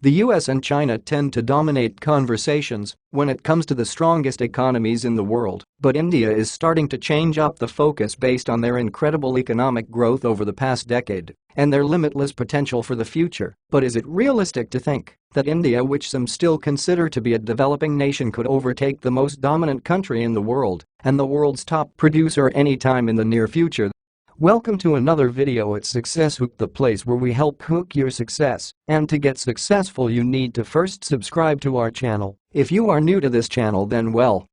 The US and China tend to dominate conversations when it comes to the strongest economies in the world, but India is starting to change up the focus based on their incredible economic growth over the past decade and their limitless potential for the future. But is it realistic to think that India, which some still consider to be a developing nation, could overtake the most dominant country in the world and the world's top producer anytime in the near future? Welcome to another video at SuccessHook, the place where we help hook your success. And to get successful, you need to first subscribe to our channel. If you are new to this channel, then well.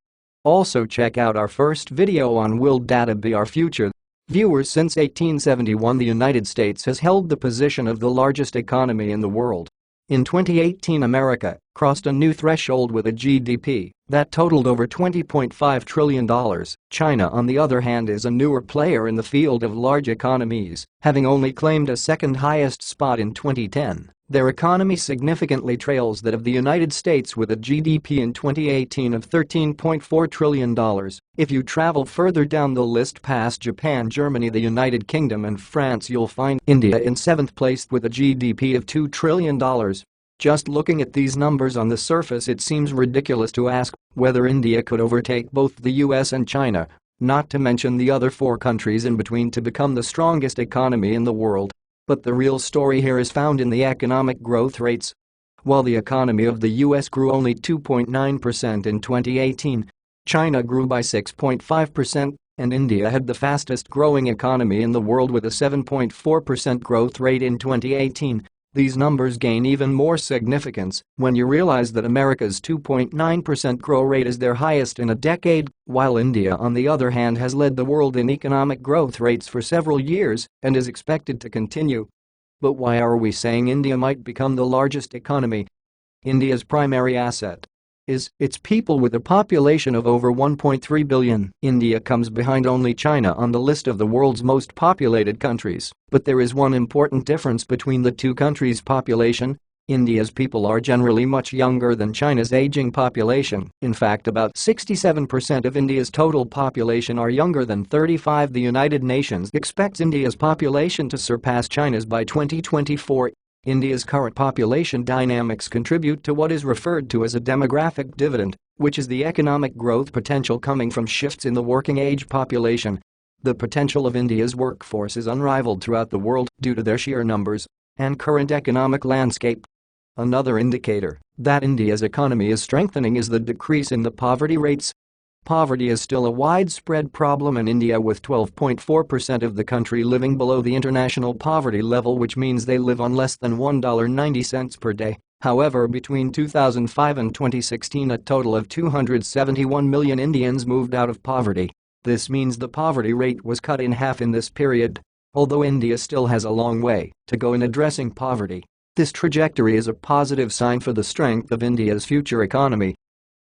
Also check out our first video on Will Data Be Our Future? Viewers, since 1871 the United States has held the position of the largest economy in the world. In 2018, America crossed a new threshold with a GDP that totaled over $20.5 trillion. China, on the other hand, is a newer player in the field of large economies, having only claimed a second highest spot in 2010. Their economy significantly trails that of the United States with a GDP in 2018 of $13.4 trillion. If you travel further down the list past Japan, Germany, the United Kingdom and France, you'll find India in 7th place with a GDP of $2 trillion. Just looking at these numbers on the surface, it seems ridiculous to ask whether India could overtake both the US and China, not to mention the other 4 countries in between, to become the strongest economy in the world. But the real story here is found in the economic growth rates. While the economy of the US grew only 2.9% in 2018, China grew by 6.5%, and India had the fastest growing economy in the world with a 7.4% growth rate in 2018. These numbers gain even more significance when you realize that America's 2.9% growth rate is their highest in a decade, while India, on the other hand, has led the world in economic growth rates for several years and is expected to continue. But why are we saying India might become the largest economy? India's primary asset is its people, with a population of over 1.3 billion. India comes behind only China on the list of the world's most populated countries. But there is one important difference between the two countries' population. India's people are generally much younger than China's aging population. In fact, about 67% of India's total population are younger than 35. The United Nations expects India's population to surpass China's by 2024. India's current population dynamics contribute to what is referred to as a demographic dividend, which is the economic growth potential coming from shifts in the working age population. The potential of India's workforce is unrivaled throughout the world due to their sheer numbers and current economic landscape. Another indicator that India's economy is strengthening is the decrease in the poverty rates. Poverty is still a widespread problem in India, with 12.4% of the country living below the international poverty level, which means they live on less than $1.90 per day. However, between 2005 and 2016, a total of 271 million Indians moved out of poverty. This means the poverty rate was cut in half in this period. Although India still has a long way to go in addressing poverty, this trajectory is a positive sign for the strength of India's future economy.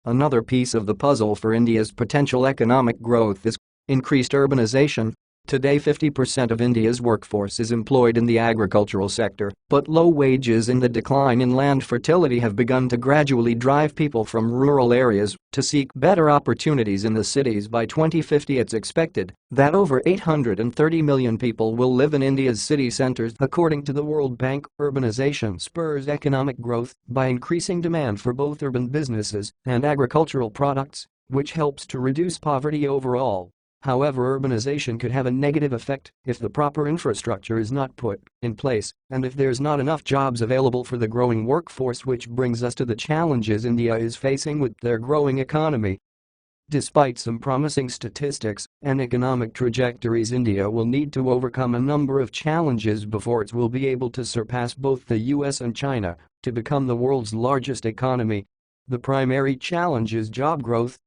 Another piece of the puzzle for India's potential economic growth is increased urbanization. Today, 50% of India's workforce is employed in the agricultural sector, but low wages and the decline in land fertility have begun to gradually drive people from rural areas to seek better opportunities in the cities. By 2050, it's expected that over 830 million people will live in India's city centers. According to the World Bank, urbanization spurs economic growth by increasing demand for both urban businesses and agricultural products, which helps to reduce poverty overall. However, urbanization could have a negative effect if the proper infrastructure is not put in place and if there's not enough jobs available for the growing workforce, which brings us to the challenges India is facing with their growing economy. Despite some promising statistics and economic trajectories, India will need to overcome a number of challenges before it will be able to surpass both the US and China to become the world's largest economy. The primary challenge is job growth.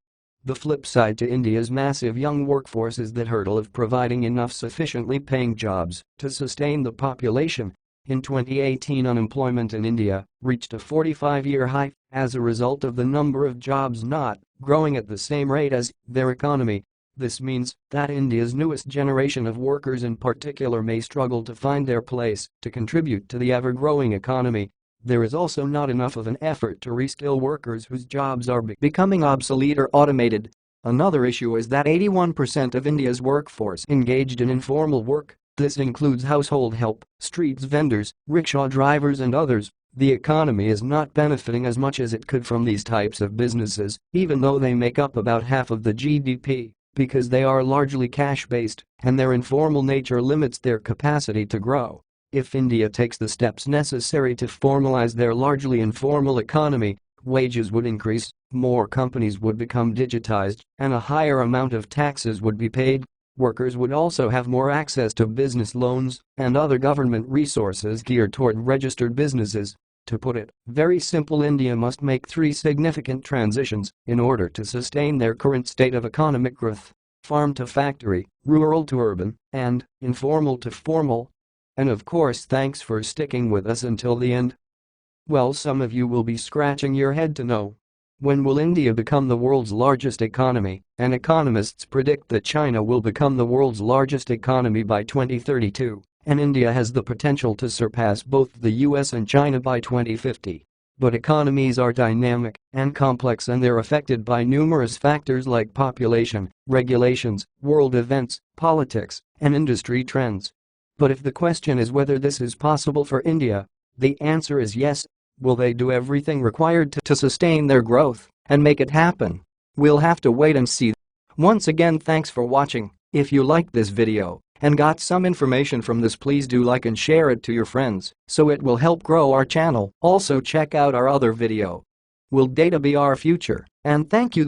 The flip side to India's massive young workforce is the hurdle of providing enough sufficiently paying jobs to sustain the population. In 2018, unemployment in India reached a 45-year high as a result of the number of jobs not growing at the same rate as their economy. This means that India's newest generation of workers in particular may struggle to find their place to contribute to the ever-growing economy. There is also not enough of an effort to reskill workers whose jobs are becoming obsolete or automated. Another issue is that 81% of India's workforce engaged in informal work. This includes household help, street vendors, rickshaw drivers and others The economy is not benefiting as much as it could from these types of businesses, even though they make up about half of the GDP, because they are largely cash-based and their informal nature limits their capacity to grow. If India takes the steps necessary to formalize their largely informal economy, wages would increase, more companies would become digitized, and a higher amount of taxes would be paid. Workers would also have more access to business loans and other government resources geared toward registered businesses. To put it very simple, India must make three significant transitions in order to sustain their current state of economic growth: farm to factory, rural to urban, and informal to formal. And of course, thanks for sticking with us until the end. Well, some of you will be scratching your head to know, when will India become the world's largest economy? And economists predict that China will become the world's largest economy by 2032, and India has the potential to surpass both the US and China by 2050. But economies are dynamic and complex, and they're affected by numerous factors like population, regulations, world events, politics, and industry trends. But if the question is whether this is possible for India, the answer is yes. Will they do everything required to sustain their growth and make it happen? We'll have to wait and see. Once again, thanks for watching. If you liked this video and got some information from this, please do like and share it to your friends so it will help grow our channel. Also check out our other video, Will Data Be Our Future? And thank you.